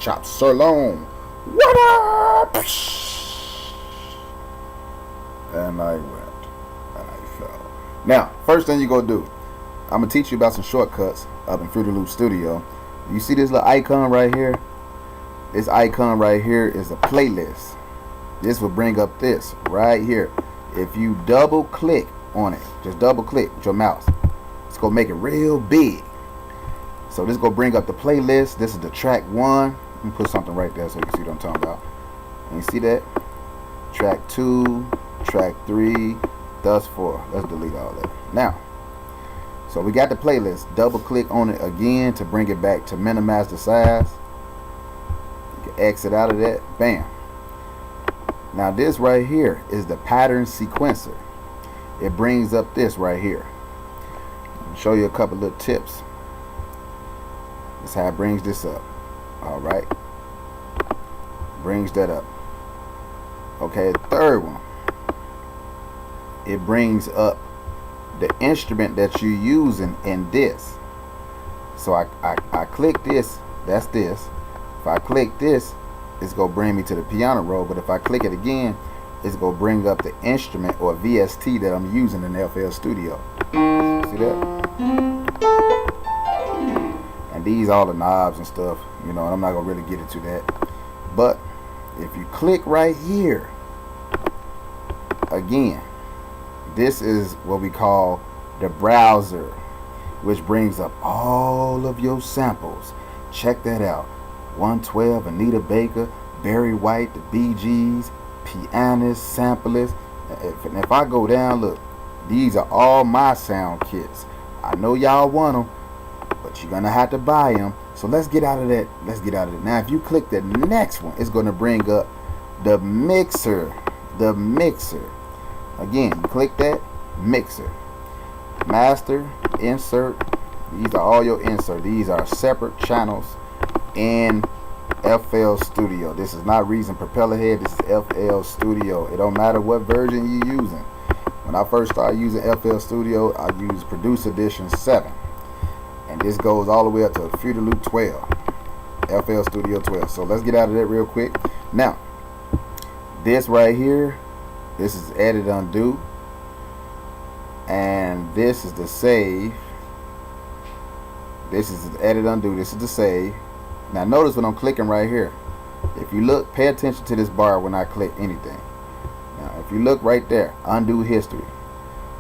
chop sirloin. What up? And I went, and I fell. Now, first thing you gonna do, I'm gonna teach you about some shortcuts up in Fruity Loop Studio. You see this little icon right here? This icon right here is a playlist. This will bring up this right here. If you double click on it, just double click with your mouse, it's gonna make it real big. So this is gonna bring up the playlist. This is the track 1. Let me put something right there so you can see what I'm talking about. And you see that? Track 2, track 3, thus 4. Let's delete all that. Now, so we got the playlist. Double click on it again to bring it back to minimize the size. You can exit out of that. Bam. Now this right here is the pattern sequencer. It brings up this right here. I'll show you a couple little tips. That's how it brings this up. Alright. Brings that up. Okay, the third one. It brings up the instrument that you're using in this. So I click this, that's this. If I click this, it's gonna bring me to the piano roll, but if I click it again, it's gonna bring up the instrument or VST that I'm using in FL Studio. See that? And these all the knobs and stuff, you know, and I'm not gonna really get into that. But if you click right here, again, this is what we call the browser, which brings up all of your samples. Check that out. 112, Anita Baker, Barry White, the Bee Gees, pianists, samplers. If I go down, look, these are all my sound kits. I know y'all want them, but you're gonna have to buy them. So let's get out of that. Let's get out of it. Now, if you click the next one, it's gonna bring up the mixer. The mixer. Again, you click that, mixer. Master, insert. These are all your insert. These are separate channels in FL Studio. This is not Reason Propeller Head. This is FL Studio. It don't matter what version you're using. When I first started using FL Studio, I used Producer Edition 7. And this goes all the way up to Fruity Loop 12. FL Studio 12. So let's get out of that real quick. Now, this right here, this is edit undo. And this is the save. This is the edit undo. This is the save. Now notice when I'm clicking right here. If you look, pay attention to this bar when I click anything. Now if you look right there, undo history,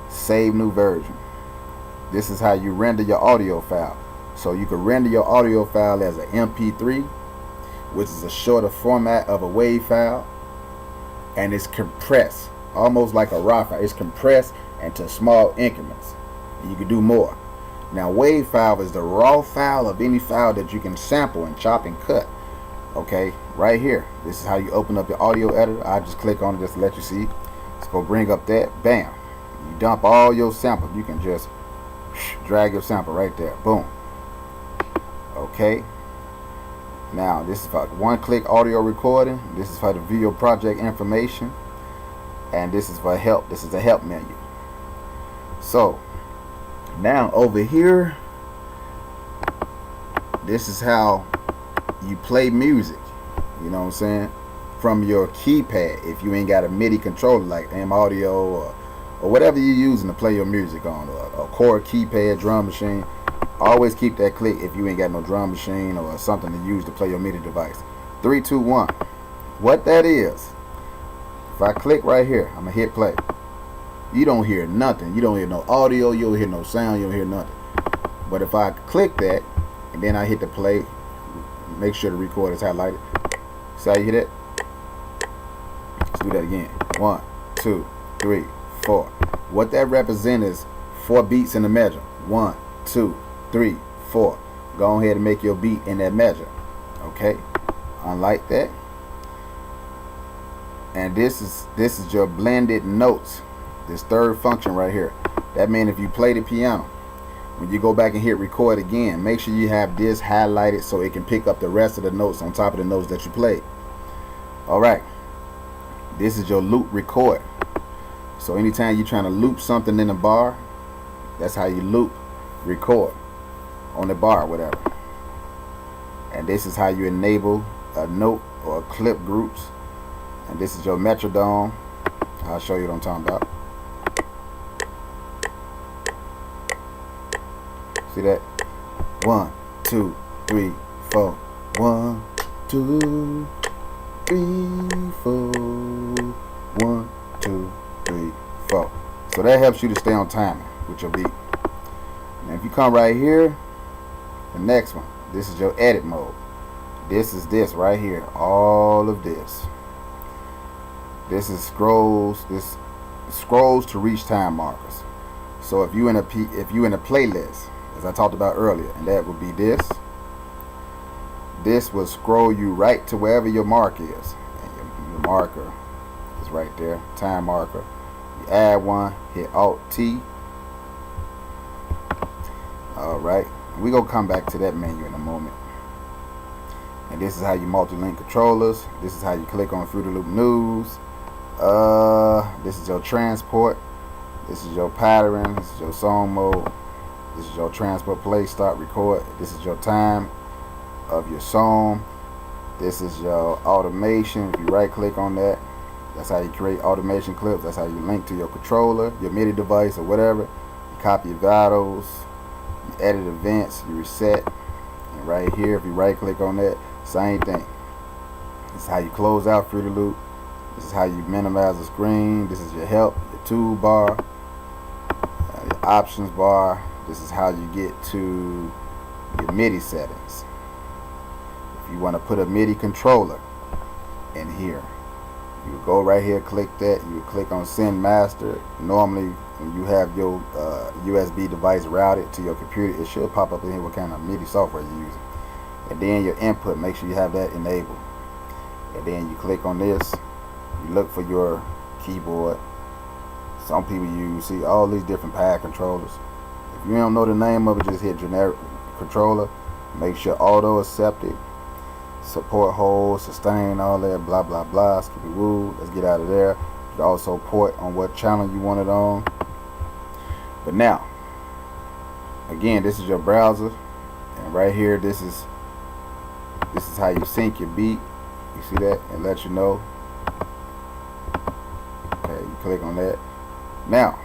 save new version. This is how you render your audio file. So you can render your audio file as an MP3, which is a shorter format of a WAV file, and it's compressed, almost like a RAW file. It's compressed into small increments, and you can do more. Now, WAV file is the raw file of any file that you can sample and chop and cut. Okay, right here. This is how you open up your audio editor. I just click on it just to let you see. Let's go bring up that. Bam. You dump all your samples. You can just drag your sample right there. Boom. Okay. Now, this is for one-click audio recording. This is for the video project information. And this is for help. This is a help menu. So, now over here, this is how you play music, you know what I'm saying, from your keypad. If you ain't got a MIDI controller like M Audio or whatever you're using to play your music on, or a core keypad, drum machine, always keep that click if you ain't got no drum machine or something to use to play your MIDI device. 3, 2, 1. What that is, if I click right here, I'm gonna hit play. You don't hear nothing. You don't hear no audio. You don't hear no sound. You don't hear nothing. But if I click that and then I hit the play, make sure the record is highlighted. See how you hear that? Let's do that again. 1, 2, 3, 4. What that represents is 4 beats in the measure. 1, 2, 3, 4. Go ahead and make your beat in that measure. Okay. Unlike that. And this is your blended notes. This third function right here. That means if you play the piano, when you go back and hit record again, make sure you have this highlighted so it can pick up the rest of the notes on top of the notes that you played. Alright. This is your loop record. So anytime you're trying to loop something in a bar, that's how you loop record on the bar or whatever. And this is how you enable a note or clip groups. And this is your metrodome. I'll show you what I'm talking about. See that? 1, 2, 3, 4. 1, 2, 3, 4. 1, 2, 3, 4. So that helps you to stay on timing with your beat. Now if you come right here, the next one, this is your edit mode. This is this right here. All of this. This is scrolls. This scrolls to reach time markers. So if you in a playlist, as I talked about earlier, and that would be this. This will scroll you right to wherever your mark is. And your marker is right there, time marker. You add one, hit Alt-T. Alright, we're going to come back to that menu in a moment. And this is how you multi-link controllers. This is how you click on Fruity Loop News. This is your transport. This is your pattern. This is your song mode. This is your transport, play, start, record. This is your time of your song. This is your automation. If you right click on that, that's how you create automation clips. That's how you link to your controller, your MIDI device, or whatever. You copy your vitals, you edit events, you reset. And right here, if you right click on that, same thing. This is how you close out Fruity Loop. This is how you minimize the screen. This is your help, your toolbar, your options bar. This is how you get to your MIDI settings. If you want to put a MIDI controller in here, you would go right here, click that. You would click on Send Master. Normally, when you have your USB device routed to your computer, it should pop up in here what kind of MIDI software you're using. And then your input, make sure you have that enabled. And then you click on this. You look for your keyboard. Some people see all these different pad controllers. If you don't know the name of it, just hit generic controller. Make sure auto accepted, support hold, sustain, all that, blah blah blah. Skippy woo. Let's get out of there. You can also port on what channel you want it on. But now, again, this is your browser, and right here, this is how you sync your beat. You see that? And let you know. Okay, you click on that. Now,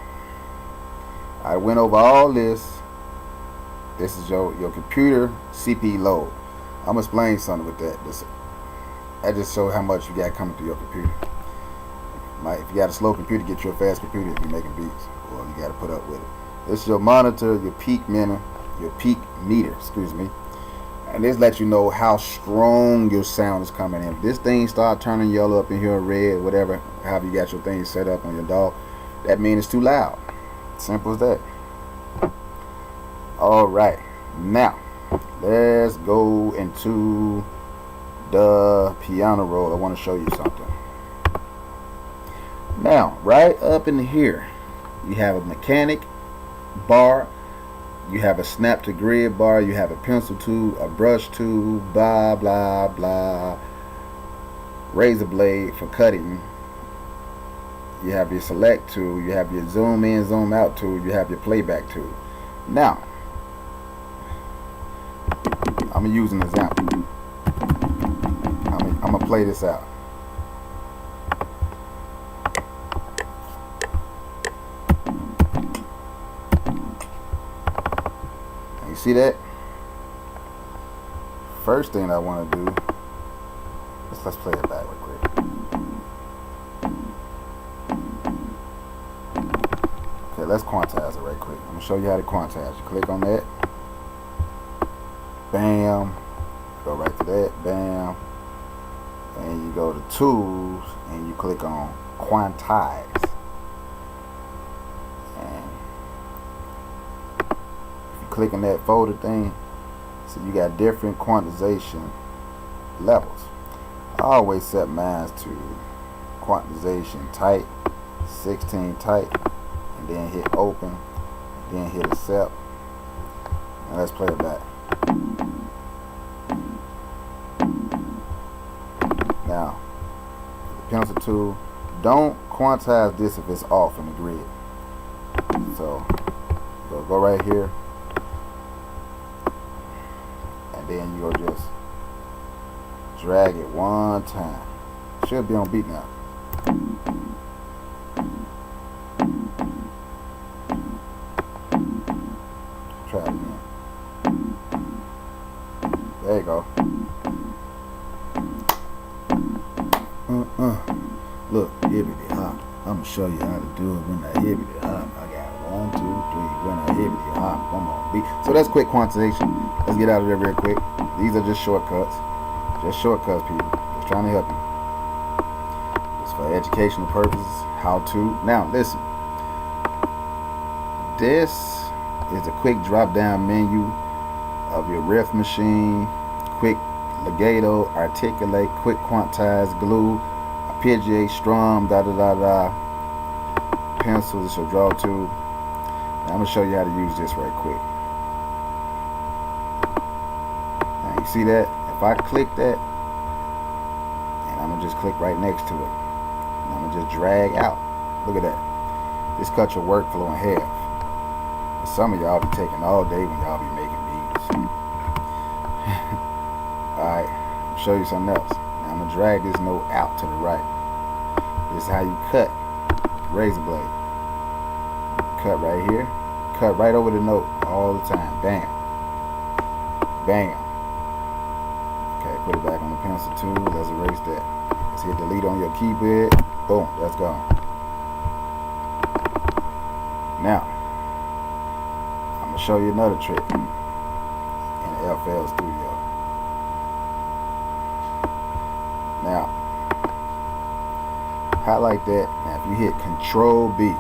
I went over all this. This is your computer CPU load. I'm gonna explain something with that. I just show how much you got coming through your computer. If you got a slow computer, get you a fast computer if you're making beats, or you got to put up with it. This is your monitor, your peak meter, excuse me, and this lets you know how strong your sound is coming in. If this thing start turning yellow up in here, red, whatever, however you got your thing set up on your DAW, that means it's too loud. Simple as that. Alright, now let's go into the piano roll. I want to show you something. Now, right up in here, you have a mechanic bar, you have a snap to grid bar, you have a pencil tool, a brush tool, blah blah blah, razor blade for cutting. You have your select tool, you have your zoom in, zoom out tool, you have your playback tool. Now, I'm gonna use an example. I'm gonna play this out. You see that? First thing I want to do, let's play it back real quick. Okay, let's quantize it right quick. I'm gonna show you how to quantize. You click on that. Bam. Go right to that. Bam. And you go to tools and you click on quantize. And if you click on that folder thing, so you got different quantization levels. I always set mine to quantization tight, 16 tight, and then hit open, then hit accept. And let's play it back. Now, the pencil tool, don't quantize this if it's off in the grid. So, go right here, and then you'll just Drag it one time. Should be on beat now. Try it again. There you go. Look, hibbity hop. I'm gonna show you how to do it when I hibbity hop. I got 1, 2, 3 when I hibbity hop. Come on, beat. So that's quick quantization. Let's get out of there real quick. These are just shortcuts. Just shortcuts, people. Just trying to help you. It's for educational purposes. How to. Now, listen. This is a quick drop down menu of your riff machine. Quick legato, articulate, quick quantize, glue, arpeggiate, strum, da da da da. Pencil, this is a draw tool. Now I'm gonna show you how to use this right quick. Now you see that? If I click that, and I'm gonna just click right next to it, and I'm gonna just drag out. Look at that. This cuts your workflow in half. And some of y'all be taking all day when y'all be making beats. Alright, I'll show you something else. Now I'm gonna drag this note out to the right. This is how you cut. Razor blade. Cut right here. Cut right over the note all the time. Bam. Bam. Okay, put it back on the pencil tool. Let's erase that. Let's hit delete on your keypad. Boom, that's gone. Now, I'm gonna show you another trick in FL Studio. Now, highlight that. Now, if you hit Control B,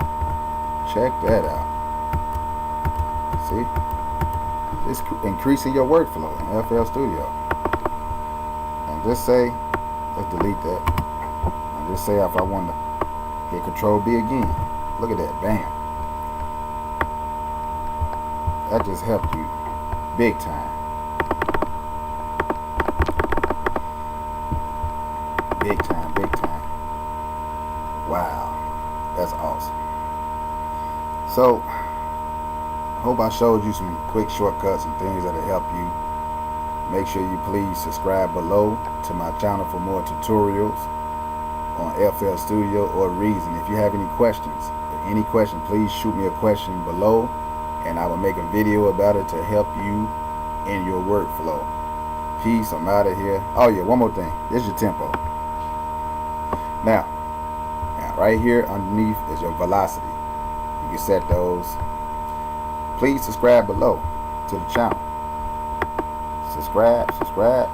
check that out. See? It's increasing your workflow in FL Studio. And just say, let's delete that. And just say if I want to hit Control B again. Look at that. Bam. That just helped you big time. Big time, big time. Wow, that's awesome. So, hope I showed you some quick shortcuts and things that'll help you. Make sure you please subscribe below to my channel for more tutorials on FL Studio or Reason. If you have any questions, please shoot me a question below, and I will make a video about it to help you in your workflow. Peace, I'm out of here. Oh yeah, one more thing. This is your tempo. Now, right here underneath is your velocity. You can set those. Please subscribe below to the channel. Subscribe.